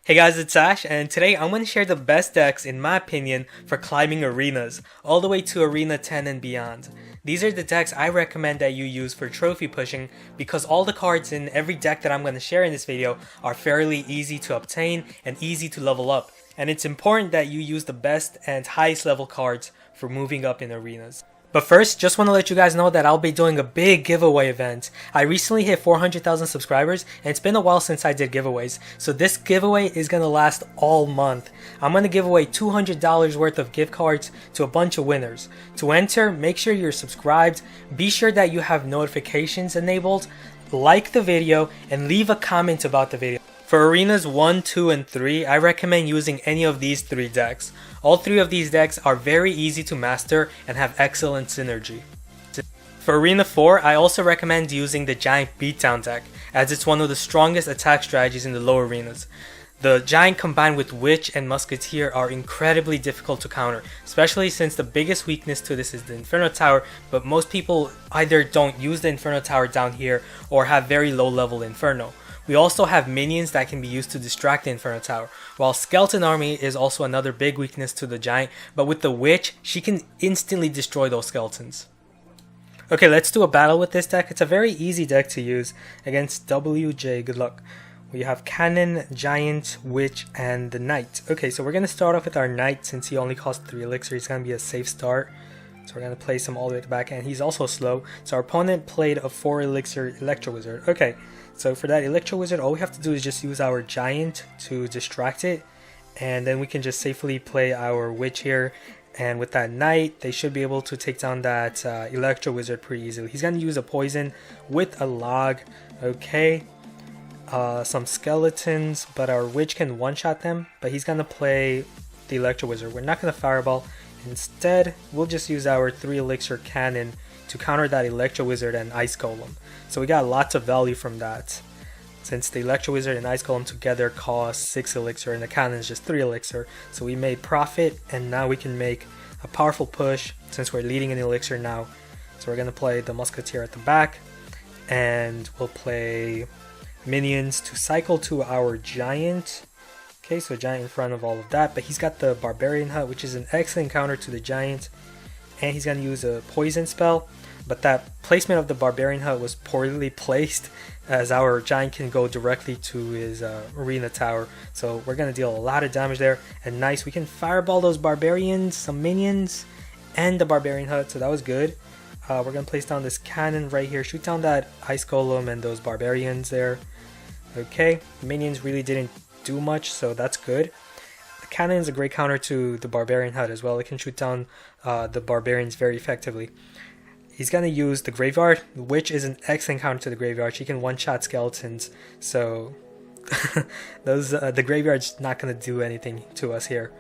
Hey guys, it's Ash, and today I'm going to share the best decks in my opinion for climbing arenas, all the way to Arena 10 and beyond. These are the decks I recommend that you use for trophy pushing because all the cards in every deck that I'm going to share in this video are fairly easy to obtain and easy to level up, and it's important that you use the best and highest level cards for moving up in arenas. But first, just want to let you guys know that I'll be doing a big giveaway event. I recently hit 400,000 subscribers and it's been a while since I did giveaways. So this giveaway is going to last all month. I'm going to give away $200 worth of gift cards to a bunch of winners. To enter, make sure you're subscribed, be sure that you have notifications enabled, like the video, and leave a comment about the video. For Arenas 1, 2, and 3, I recommend using any of these 3 decks. All 3 of these decks are very easy to master and have excellent synergy. For Arena 4, I also recommend using the Giant Beatdown deck, as it's one of the strongest attack strategies in the low arenas. The Giant combined with Witch and Musketeer are incredibly difficult to counter, especially since the biggest weakness to this is the Inferno Tower, but most people either don't use the Inferno Tower down here or have very low level Inferno. We also have minions that can be used to distract the Inferno Tower, while Skeleton Army is also another big weakness to the Giant, but with the Witch, she can instantly destroy those skeletons. Okay, let's do a battle with this deck. It's a very easy deck to use against WJ, good luck. We have Cannon, Giant, Witch, and the Knight. Okay, so we're going to start off with our Knight since he only costs 3 elixir. He's going to be a safe start. So we're going to place him all the way at the back, and he's also slow. So our opponent played a 4 elixir Electro Wizard. Okay, so for that Electro Wizard, all we have to do is just use our Giant to distract it, and then we can just safely play our Witch here. And with that Knight, they should be able to take down that Electro Wizard pretty easily. He's going to use a Poison with a Log. Okay, some Skeletons, but our Witch can one-shot them, but he's going to play the Electro Wizard. We're not going to Fireball. Instead, we'll just use our 3 elixir Cannon to counter that Electro Wizard and Ice Golem. So we got lots of value from that, since the Electro Wizard and Ice Golem together cost 6 elixir and the Cannon is just 3 elixir. So we made profit, and now we can make a powerful push since we're leading in elixir now. So we're going to play the Musketeer at the back, and we'll play minions to cycle to our Giant. Okay, so Giant in front of all of that, but he's got the Barbarian Hut, which is an excellent counter to the Giant, and he's going to use a Poison spell, but that placement of the Barbarian Hut was poorly placed, as our Giant can go directly to his Arena Tower, so we're going to deal a lot of damage there, and nice, we can Fireball those Barbarians, some minions, and the Barbarian Hut, so that was good. We're going to place down this Cannon right here, shoot down that Ice Golem and those Barbarians there. Okay, minions really didn't do much, so that's good. The Cannon is a great counter to the Barbarian Hut as well. It can shoot down the Barbarians very effectively. He's going to use the Graveyard, which is an excellent counter to the Graveyard. She can one-shot skeletons, so the Graveyard's not going to do anything to us here.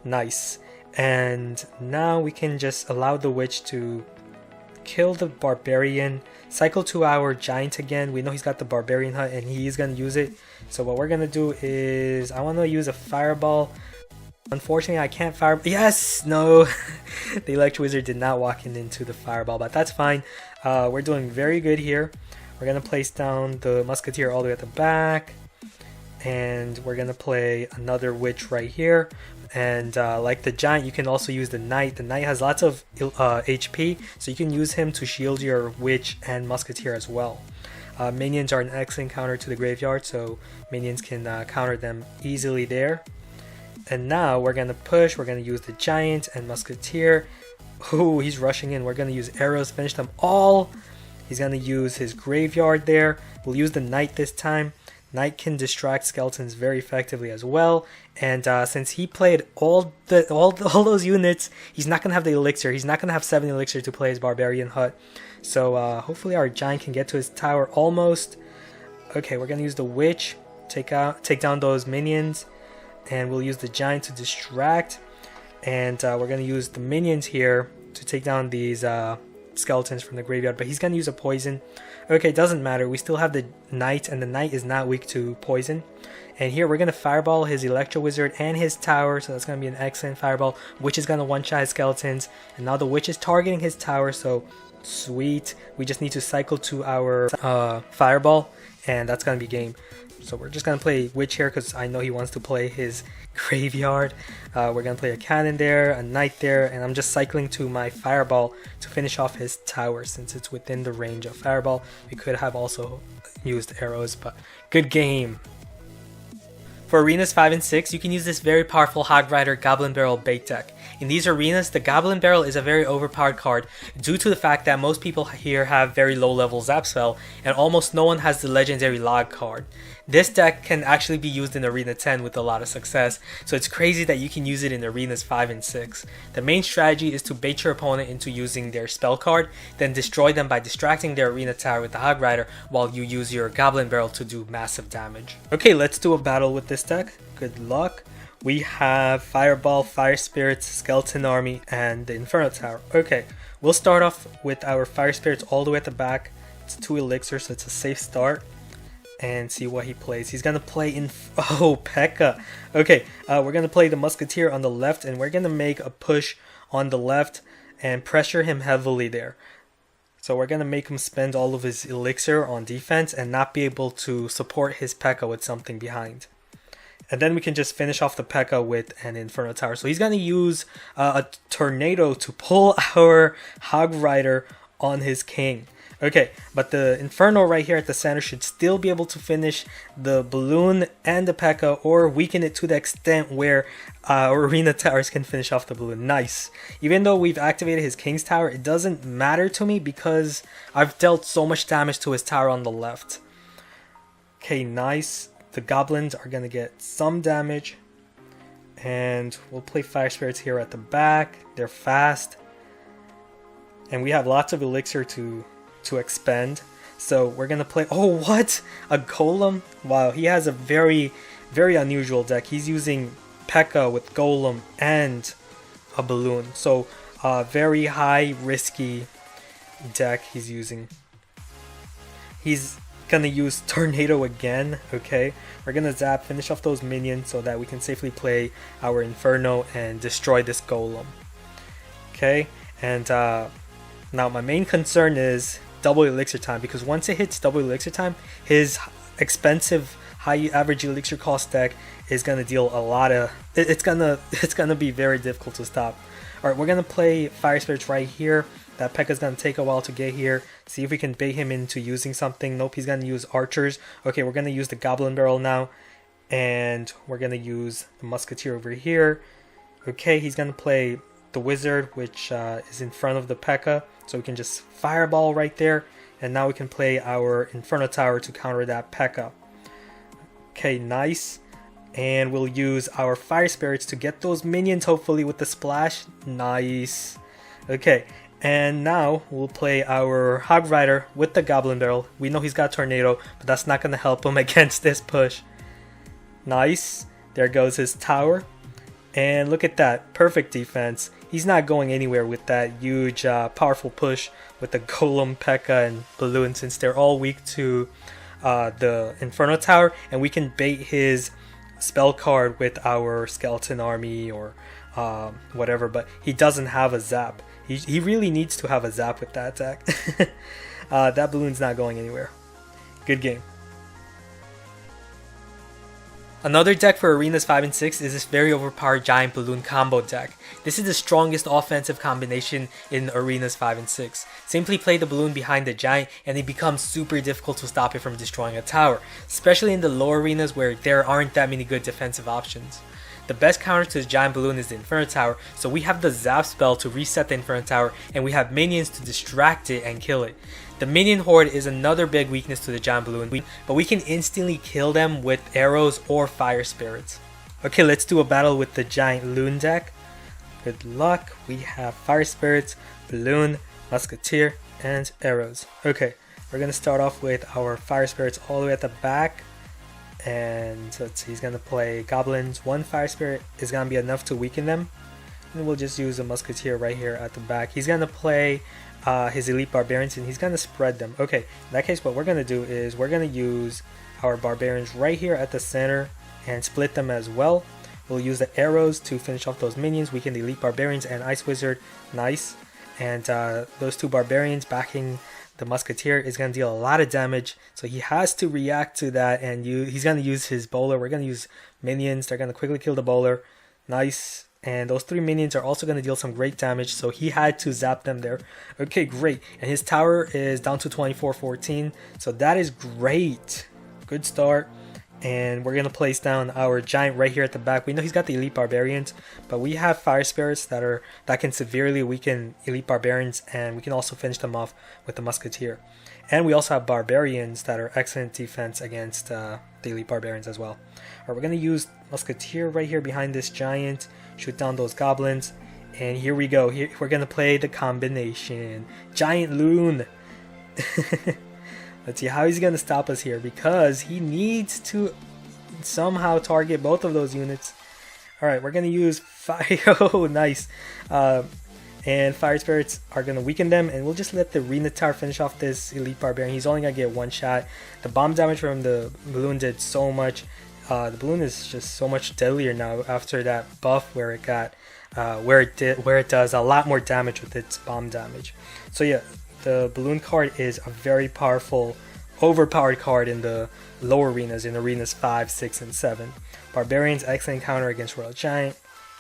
Nice. And now we can just allow the Witch to kill the Barbarian, cycle to our Giant again. We know he's got the Barbarian Hut and he's going to use it. So what we're going to do is, I want to use a Fireball. Unfortunately, I can't Fireball. Yes! No! The Electro Wizard did not walk into the Fireball, but that's fine. We're doing very good here. We're going to place down the Musketeer all the way at the back. And we're going to play another Witch right here. And like the Giant, you can also use the Knight. The Knight has lots of HP, so you can use him to shield your Witch and Musketeer as well. Minions are an excellent counter to the Graveyard, so minions can counter them easily there. And now we're going to push, we're going to use the Giant and Musketeer. Ooh, he's rushing in. We're going to use arrows, finish them all. He's going to use his Graveyard there. We'll use the Knight this time. Knight can distract skeletons very effectively as well, and since he played all those units, he's not going to have the elixir. He's not going to have 7 elixir to play his Barbarian Hut, so hopefully our Giant can get to his tower almost. Okay, we're going to use the Witch, take down those minions, and we'll use the Giant to distract, and we're going to use the minions here to take down these skeletons from the Graveyard, but he's going to use a Poison. Okay, it doesn't matter. We still have the Knight, and the Knight is not weak to Poison. And here we're going to Fireball his Electro Wizard and his tower, so that's going to be an excellent Fireball. Witch is going to one-shot his skeletons, and now the Witch is targeting his tower, so sweet. We just need to cycle to our Fireball, and that's going to be game. So we're just gonna play Witch here because I know he wants to play his graveyard. We're gonna play a cannon there, a knight there, and I'm just cycling to my fireball to finish off his tower since it's within the range of fireball. We could have also used arrows, but good game. For arenas 5 and 6, you can use this very powerful Hog Rider Goblin Barrel bait deck. In these arenas, the Goblin Barrel is a very overpowered card due to the fact that most people here have very low level Zap Spell, and almost no one has the legendary Log card. This deck can actually be used in Arena 10 with a lot of success, so it's crazy that you can use it in arenas 5 and 6. The main strategy is to bait your opponent into using their spell card, then destroy them by distracting their arena tower with the Hog Rider while you use your Goblin Barrel to do massive damage. Okay, let's do a battle with this deck. Good luck. We have Fireball, Fire Spirits, Skeleton Army, and the Inferno Tower. Okay, we'll start off with our Fire Spirits all the way at the back. It's 2 elixirs, so it's a safe start. And see what he plays. He's gonna play in P.E.K.K.A. Okay, we're gonna play the Musketeer on the left, and we're gonna make a push on the left and pressure him heavily there. So we're gonna make him spend all of his elixir on defense and not be able to support his P.E.K.K.A. with something behind. And then we can just finish off the P.E.K.K.A. with an Inferno Tower. So he's gonna use a Tornado to pull our Hog Rider on his king. Okay, but the Inferno right here at the center should still be able to finish the balloon and the P.E.K.K.A. or weaken it to the extent where Arena Towers can finish off the balloon. Nice. Even though we've activated his King's Tower, it doesn't matter to me because I've dealt so much damage to his tower on the left. Okay, nice. The Goblins are going to get some damage. And we'll play Fire Spirits here at the back. They're fast. And we have lots of elixir to expend, so we're gonna play. Oh, what? A Golem? Wow, he has a very unusual deck. He's using P.E.K.K.A. with Golem and a balloon, so very high risky deck he's using. He's gonna use Tornado again. Okay, we're gonna zap, finish off those minions so that we can safely play our Inferno and destroy this Golem. Okay, and now my main concern is double elixir time, because once it hits double elixir time, his expensive high average elixir cost deck is gonna deal a lot of. It's gonna be very difficult to stop. All right, we're gonna play Fire Spirits right here. That P.E.K.K.A. is gonna take a while to get here. See if we can bait him into using something. Nope, he's gonna use archers. Okay, we're gonna use the Goblin Barrel now, and we're gonna use the Musketeer over here. Okay, he's gonna play the Wizard, which is in front of the P.E.K.K.A. So we can just Fireball right there, and now we can play our Inferno Tower to counter that P.E.K.K.A. Okay, nice. And we'll use our Fire Spirits to get those minions, hopefully, with the splash. Nice. Okay, and now we'll play our Hog Rider with the Goblin Barrel. We know he's got Tornado, but that's not going to help him against this push. Nice. There goes his tower. And look at that. Perfect defense. He's not going anywhere with that huge, powerful push with the Golem, P.E.K.K.A. and Balloon, since they're all weak to the Inferno Tower. And we can bait his spell card with our Skeleton Army or whatever, but he doesn't have a zap. He really needs to have a zap with that attack. That balloon's not going anywhere. Good game. Another deck for Arenas 5 and 6 is this very overpowered Giant Balloon combo deck. This is the strongest offensive combination in Arenas 5 and 6. Simply play the balloon behind the Giant and it becomes super difficult to stop it from destroying a tower, especially in the lower arenas where there aren't that many good defensive options. The best counter to this Giant Balloon is the Inferno Tower, so we have the Zap spell to reset the Inferno Tower, and we have minions to distract it and kill it. The Minion Horde is another big weakness to the Giant Balloon, but we can instantly kill them with arrows or Fire Spirits. Okay, let's do a battle with the Giant Loon deck. Good luck. We have Fire Spirits, Balloon, Musketeer, and arrows. Okay, we're going to start off with our Fire Spirits all the way at the back. And let's see, he's going to play Goblins. One Fire Spirit is going to be enough to weaken them. And we'll just use a Musketeer right here at the back. He's going to play his Elite Barbarians and he's going to spread them. Okay, in that case what we're going to do is we're going to use our Barbarians right here at the center and split them as well. We'll use the arrows to finish off those minions. Weaken the Elite Barbarians and Ice Wizard. Nice. And those two Barbarians backing the musketeer is going to deal a lot of damage, so he has to react to that, and he's going to use his bowler. We're going to use minions. They're going to quickly kill the bowler. Nice. And those 3 minions are also going to deal some great damage, so he had to zap them there. Okay, great. And his tower is down to 24-14, so that is great. Good start. And we're going to place down our giant right here at the back. We know he's got the elite barbarians, but we have fire spirits that can severely weaken elite barbarians, and we can also finish them off with the musketeer. And we also have barbarians that are excellent defense against the elite barbarians as well. All right, we're going to use musketeer right here behind this giant, shoot down those goblins, and here we go. Here we're going to play the combination. Giant loon. Let's see how he's going to stop us here, because he needs to somehow target both of those units. Alright, we're going to use fire. Oh, nice. And fire spirits are going to weaken them, and we'll just let the arena tower finish off this elite barbarian. He's only going to get 1 shot. The bomb damage from the balloon did so much. The balloon is just so much deadlier now after that buff where it got where it does a lot more damage with its bomb damage. So yeah, the balloon card is a very powerful, overpowered card in the lower arenas, in arenas 5, 6, and 7. Barbarians, excellent counter against Royal Giant.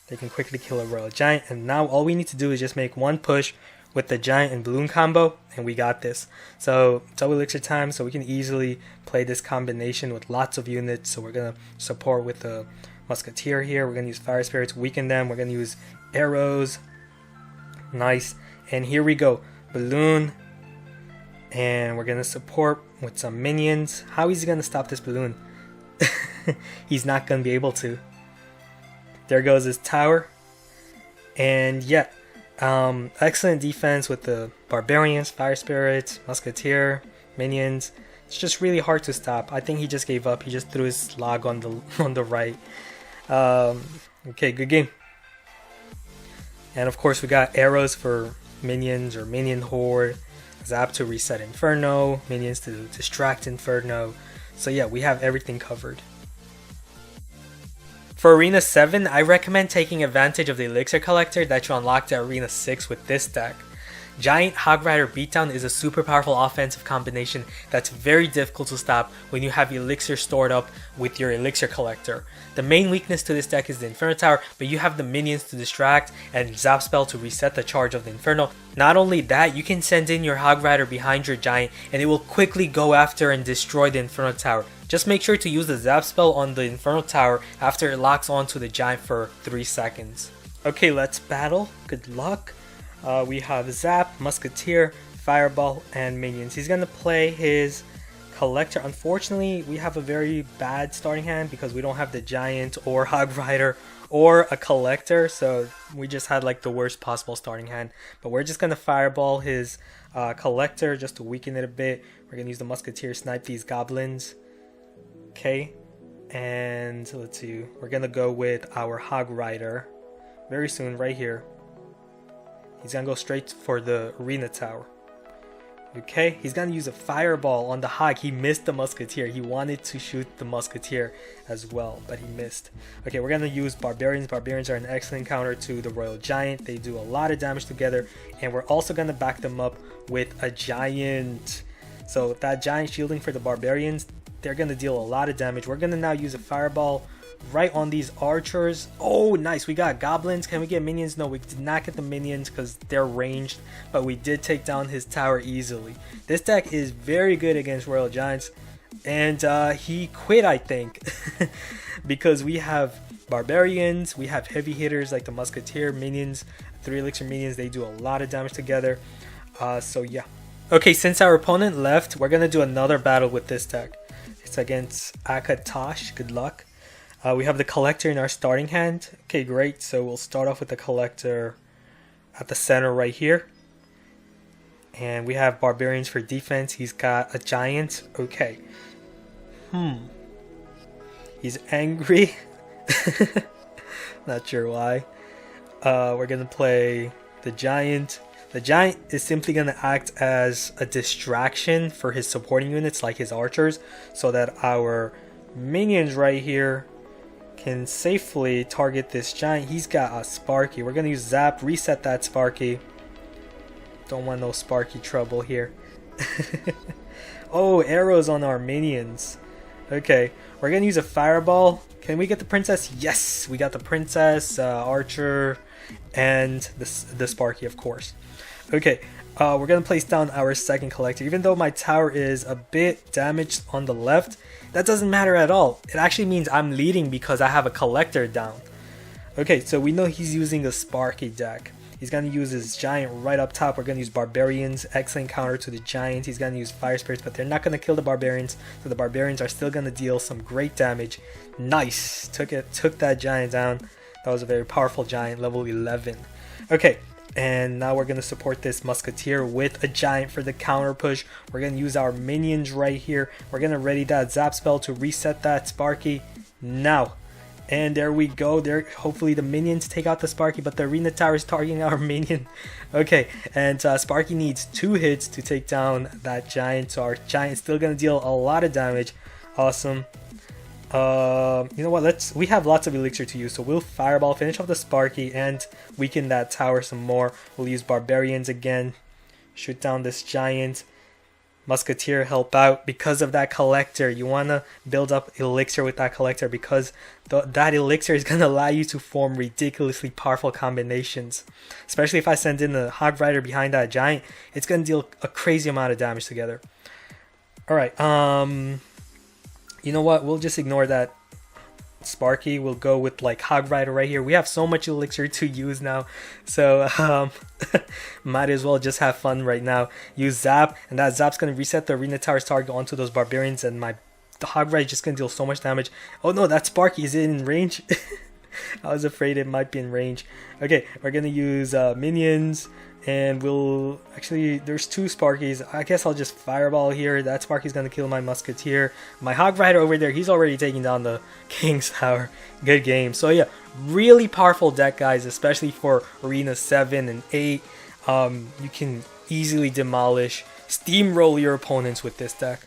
They can quickly kill a Royal Giant, and now all we need to do is just make 1 push with the Giant and Balloon combo, and we got this. So double elixir time, so we can easily play this combination with lots of units. So we're going to support with the Musketeer here. We're going to use Fire Spirits, weaken them. We're going to use arrows. Nice. And here we go. Balloon. And we're going to support with some minions. How is he going to stop this balloon? He's not going to be able to. There goes his tower. And yeah, excellent defense with the Barbarians, Fire Spirits, Musketeer, minions. It's just really hard to stop. I think he just gave up. He just threw his log on the right. Okay, good game. And of course we got arrows for minions or minion horde, zap to reset Inferno, minions to distract Inferno. So yeah, we have everything covered. For Arena 7, I recommend taking advantage of the Elixir Collector that you unlocked at Arena 6 with this deck. Giant Hog Rider Beatdown is a super powerful offensive combination that's very difficult to stop when you have Elixir stored up with your Elixir Collector. The main weakness to this deck is the Inferno Tower, but you have the minions to distract and Zap Spell to reset the charge of the Inferno. Not only that, you can send in your Hog Rider behind your Giant and it will quickly go after and destroy the Inferno Tower. Just make sure to use the Zap Spell on the Inferno Tower after it locks onto the Giant for 3 seconds. Okay, let's battle. Good luck. We have Zap, Musketeer, Fireball, and Minions. He's going to play his Collector. Unfortunately, we have a very bad starting hand because we don't have the Giant or Hog Rider or a Collector. So we just had like the worst possible starting hand. But we're just going to Fireball his Collector just to weaken it a bit. We're going to use the Musketeer, snipe these Goblins. Okay. And let's see. We're going to go with our Hog Rider very soon right here. He's going to go straight for the Arena Tower. Okay, he's going to use a Fireball on the Hog. He missed the Musketeer. He wanted to shoot the Musketeer as well, but he missed. Okay, we're going to use Barbarians. Barbarians are an excellent counter to the Royal Giant. They do a lot of damage together. And we're also going to back them up with a Giant. So that Giant shielding for the Barbarians, they're going to deal a lot of damage. We're going to now use a Fireball right on these archers. Oh, nice. We got goblins. Can we get minions? No, we did not get the minions because they're ranged, but we did take down his tower easily. This deck is very good against Royal Giants, and he quit, I think, because we have barbarians, we have heavy hitters like the Musketeer, minions, 3 elixir minions. They do a lot of damage together. So yeah. Okay, since our opponent left, we're gonna do another battle with this deck. It's against Akatosh. Good luck. We have the Collector in our starting hand. Okay, great. So we'll start off with the Collector at the center right here. And we have Barbarians for defense. He's got a Giant. Okay. He's angry. Not sure why. We're going to play the Giant. The Giant is simply going to act as a distraction for his supporting units like his archers, so that our minions right here can safely target this Giant. He's got a Sparky. We're going to use Zap, reset that Sparky. Don't want no Sparky trouble here. Oh, arrows on our minions. Okay, we're gonna use a fireball. Can we get the princess? Yes, we got the princess, archer, and the Sparky, of course. Okay, we're gonna place down our second collector. Even though my tower is a bit damaged on the left, that doesn't matter at all. It actually means I'm leading because I have a collector down. Okay, so we know he's using a Sparky deck. He's gonna use his giant right up top. We're gonna use barbarians, excellent counter to the giant. He's gonna use fire spirits, but they're not gonna kill the barbarians, so the barbarians are still gonna deal some great damage. Nice, took that giant down. That was a very powerful giant, level 11. Okay, and now we're gonna support this musketeer with a giant for the counter push. We're gonna use our minions right here. We're gonna ready that zap spell to reset that Sparky now. And there we go. There, hopefully the minions take out the Sparky, but the arena tower is targeting our minion. Okay, and Sparky needs 2 hits to take down that giant, so our giant is still gonna deal a lot of damage. Awesome. You know what? We have lots of elixir to use, so we'll fireball, finish off the Sparky, and weaken that tower some more. We'll use barbarians again, shoot down this giant. Musketeer help out because of that collector. You want to build up elixir with that collector because that elixir is going to allow you to form ridiculously powerful combinations. Especially if I send in a Hog Rider behind that giant, it's going to deal a crazy amount of damage together. Alright, you know what? We'll just ignore that Sparky. We'll go with like Hog Rider right here. We have so much elixir to use now, so might as well just have fun right now. Use zap, and that zap's gonna reset the arena tower's target onto those barbarians, and the Hog Rider is just gonna deal so much damage. Oh no, that Sparky, is it in range? I was afraid it might be in range. Okay, we're gonna use minions, and we'll actually, there's 2 Sparkies. I guess I'll just fireball here. That Sparky's gonna kill my musketeer. My Hog Rider over there, he's already taking down the King's Tower. Good game. So yeah, really powerful deck, guys, especially for Arena 7 and 8. You can easily demolish, steamroll your opponents with this deck.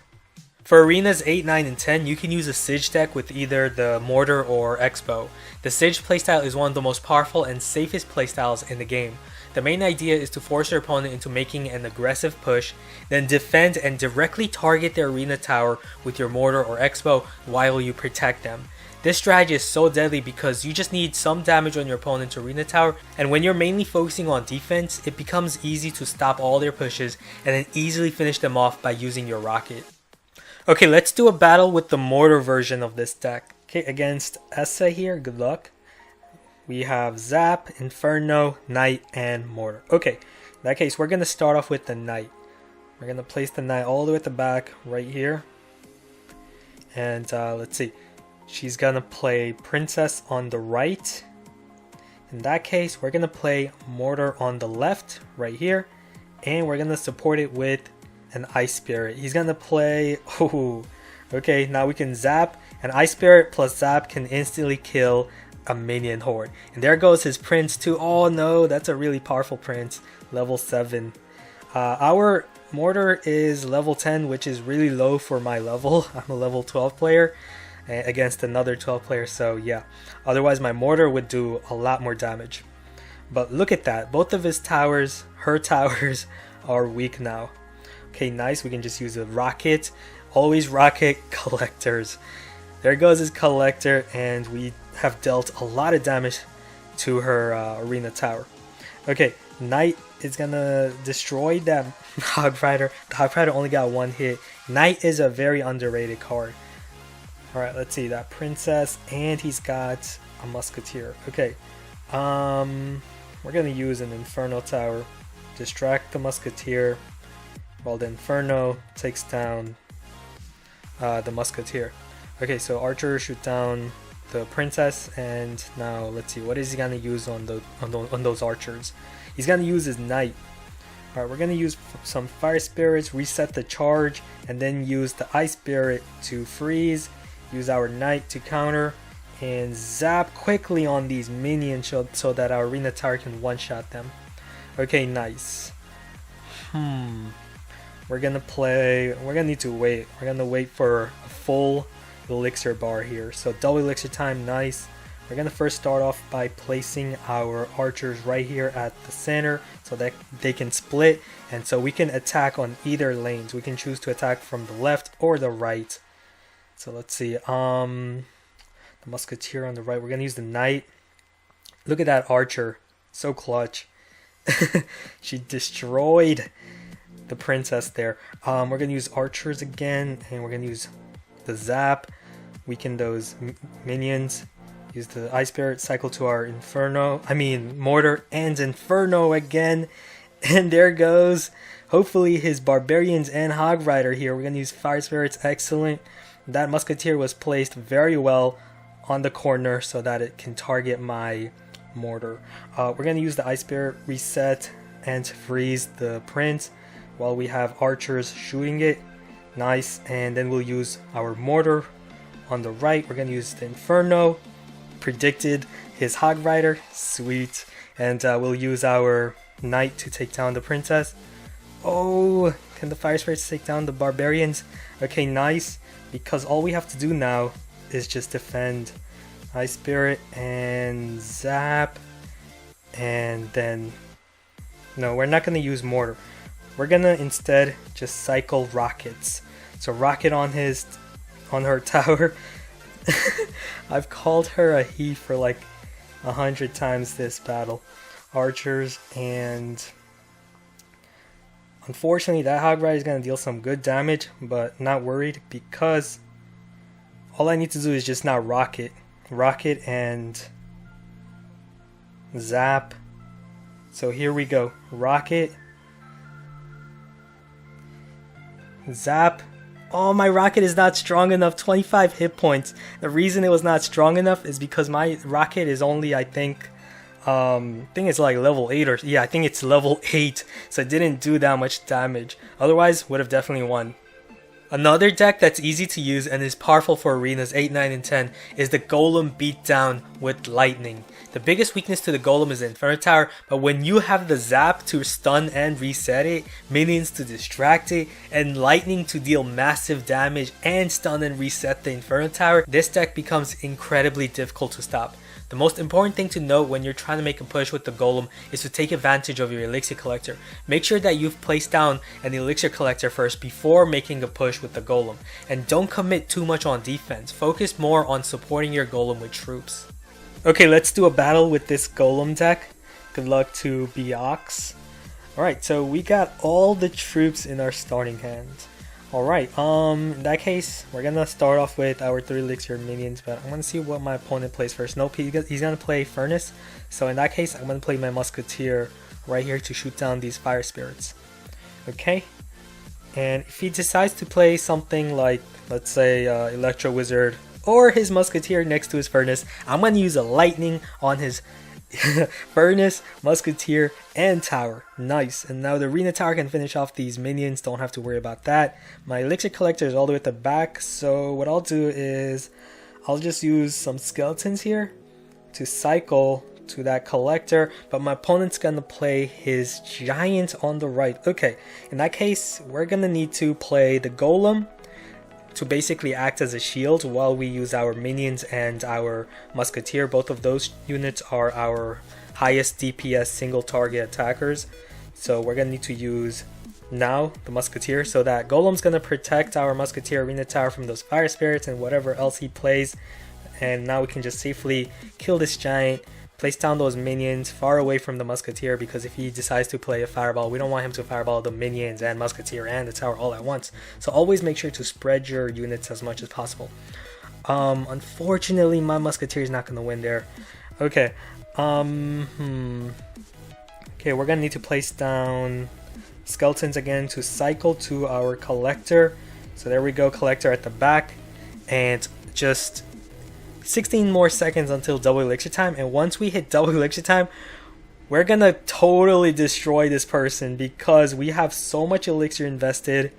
For Arenas 8, 9, and 10, you can use a Siege deck with either the Mortar or Expo. The Siege playstyle is one of the most powerful and safest playstyles in the game. The main idea is to force your opponent into making an aggressive push, then defend and directly target their arena tower with your Mortar or Expo while you protect them. This strategy is so deadly because you just need some damage on your opponent's arena tower, and when you're mainly focusing on defense, it becomes easy to stop all their pushes and then easily finish them off by using your rocket. Okay, let's do a battle with the Mortar version of this deck. Okay, against Essa here, good luck. We have Zap, Inferno, Knight, and Mortar. Okay, in that case, we're going to start off with the Knight. We're going to place the Knight all the way at the back, right here. And let's see. She's going to play Princess on the right. In that case, we're going to play Mortar on the left, right here. And we're going to support it with an Ice Spirit. He's going to play... Oh, okay, now we can Zap. And Ice Spirit plus Zap can instantly kill a minion horde. And there goes his prince too. Oh no, that's a really powerful prince. Level 7. Our Mortar is level 10, which is really low for my level. I'm a level 12 player against another 12 player, so yeah. Otherwise my Mortar would do a lot more damage. But look at that. Both of his towers, her towers, are weak now. Okay, nice. We can just use a rocket. Always rocket collectors. There goes his collector, and we have dealt a lot of damage to her arena tower. Okay, Knight is gonna destroy that Hog Rider. The Hog Rider only got 1 hit. Knight is a very underrated card. Alright, let's see, that Princess, and he's got a Musketeer. Okay, we're gonna use an Inferno Tower. Distract the Musketeer while the Inferno takes down the Musketeer. Okay, so Archer shoot down the Princess, and now let's see, what is he gonna use on those archers? He's gonna use his Knight. Alright, we're gonna use some Fire Spirits, reset the charge, and then use the Ice Spirit to freeze, use our Knight to counter, and zap quickly on these minions so that our arena tower can one-shot them. Okay, nice. We're gonna need to wait. We're gonna wait for a full elixir bar here. So double elixir time, nice. We're gonna first start off by placing our archers right here at the center so that they can split, and so we can attack on either lanes. We can choose to attack from the left or the right. So let's see, the musketeer on the right, we're gonna use the knight. Look at that archer, so clutch. She destroyed the princess there. We're gonna use archers again, and we're gonna use the zap, weaken those minions. Use the ice spirit, cycle to our mortar, and inferno again. And there goes. Hopefully his barbarians and hog rider here. We're gonna use fire spirits, excellent. That musketeer was placed very well on the corner so that it can target my mortar. We're gonna use the ice spirit reset and freeze the prince while we have archers shooting it. Nice. And then we'll use our mortar on the right. We're gonna use the inferno. Predicted his hog rider, sweet. And we'll use our knight to take down the princess. Oh, can the fire spirits take down the barbarians? Okay, nice, because all we have to do now is just defend. Ice spirit and zap, and then no, we're not gonna use mortar. We're gonna instead just cycle rockets. So rocket on her tower. I've called her a he for like 100 times this battle. Archers, and unfortunately that hog rider is going to deal some good damage, but not worried because all I need to do is just now rocket and zap. So here we go, rocket, zap. Oh, my rocket is not strong enough. 25 hit points. The reason it was not strong enough is because my rocket is only, I think it's like level 8 or yeah, I think it's level 8. So it didn't do that much damage. Otherwise, would have definitely won. Another deck that's easy to use and is powerful for arenas 8, 9, and 10 is the Golem Beatdown with Lightning. The biggest weakness to the Golem is the Inferno Tower, but when you have the Zap to stun and reset it, Minions to distract it, and Lightning to deal massive damage and stun and reset the Inferno Tower, this deck becomes incredibly difficult to stop. The most important thing to note when you're trying to make a push with the Golem is to take advantage of your Elixir Collector. Make sure that you've placed down an Elixir Collector first before making a push with the Golem. And don't commit too much on defense. Focus more on supporting your Golem with troops. Okay, let's do a battle with this Golem deck. Good luck to Biox. Alright, so we got all the troops in our starting hand. Alright, in that case, we're gonna start off with our 3 Elixir minions, but I'm gonna see what my opponent plays first. Nope, he's gonna play Furnace, so in that case, I'm gonna play my Musketeer right here to shoot down these Fire Spirits. Okay, and if he decides to play something like, let's say, Electro Wizard, or his Musketeer next to his Furnace, I'm gonna use a Lightning on his Furnace, Musketeer, and Tower. Nice. And now the Arena Tower can finish off these minions. Don't have to worry about that. My Elixir Collector is all the way at the back. So what I'll do is I'll just use some skeletons here to cycle to that collector. But my opponent's going to play his giant on the right. Okay. In that case, we're going to need to play the Golem to basically act as a shield while we use our minions and our Musketeer. Both of those units are our highest DPS single target attackers. So we're gonna need to use now the Musketeer, so that Golem's gonna protect our Musketeer Arena Tower from those Fire Spirits and whatever else he plays. And now we can just safely kill this giant, place down those minions far away from the Musketeer, because if he decides to play a Fireball, we don't want him to Fireball the minions and Musketeer and the tower all at once. So always make sure to spread your units as much as possible. Unfortunately, my Musketeer is not going to win there. Okay. Okay, we're going to need to place down skeletons again to cycle to our Collector. So there we go, Collector at the back. And just 16 more seconds until double elixir time, and once we hit double elixir time, we're gonna totally destroy this person because we have so much elixir invested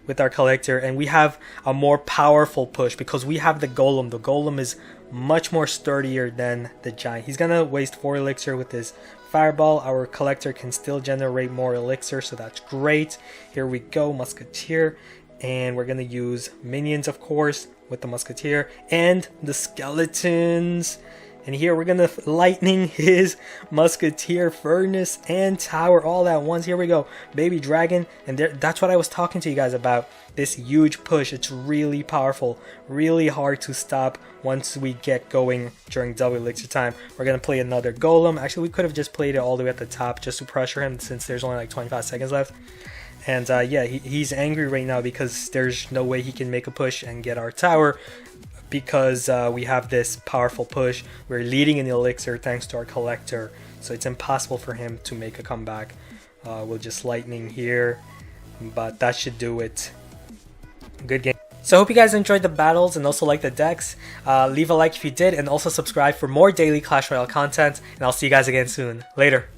with our collector, and we have a more powerful push because we have the Golem. The Golem is much more sturdier than the giant. He's gonna waste 4 elixir with his Fireball. Our collector can still generate more elixir, so that's great. Here we go, Musketeer, and we're gonna use minions, of course, with the Musketeer and the skeletons. And here we're gonna lightning his musketeer, furnace, and tower all at once. Here we go, baby dragon. And that's what I was talking to you guys about. This huge push, it's really powerful, really hard to stop once we get going during double elixir time. We're gonna play another golem. Actually, we could have just played it all the way at the top just to pressure him, since there's only like 25 seconds left. And yeah, he's angry right now because there's no way he can make a push and get our tower, because we have this powerful push. We're leading in the elixir thanks to our collector, so it's impossible for him to make a comeback. We'll just lightning here, but that should do it. Good game. So I hope you guys enjoyed the battles and also like the decks. Leave a like if you did, and also subscribe for more daily Clash Royale content, and I'll see you guys again soon. Later.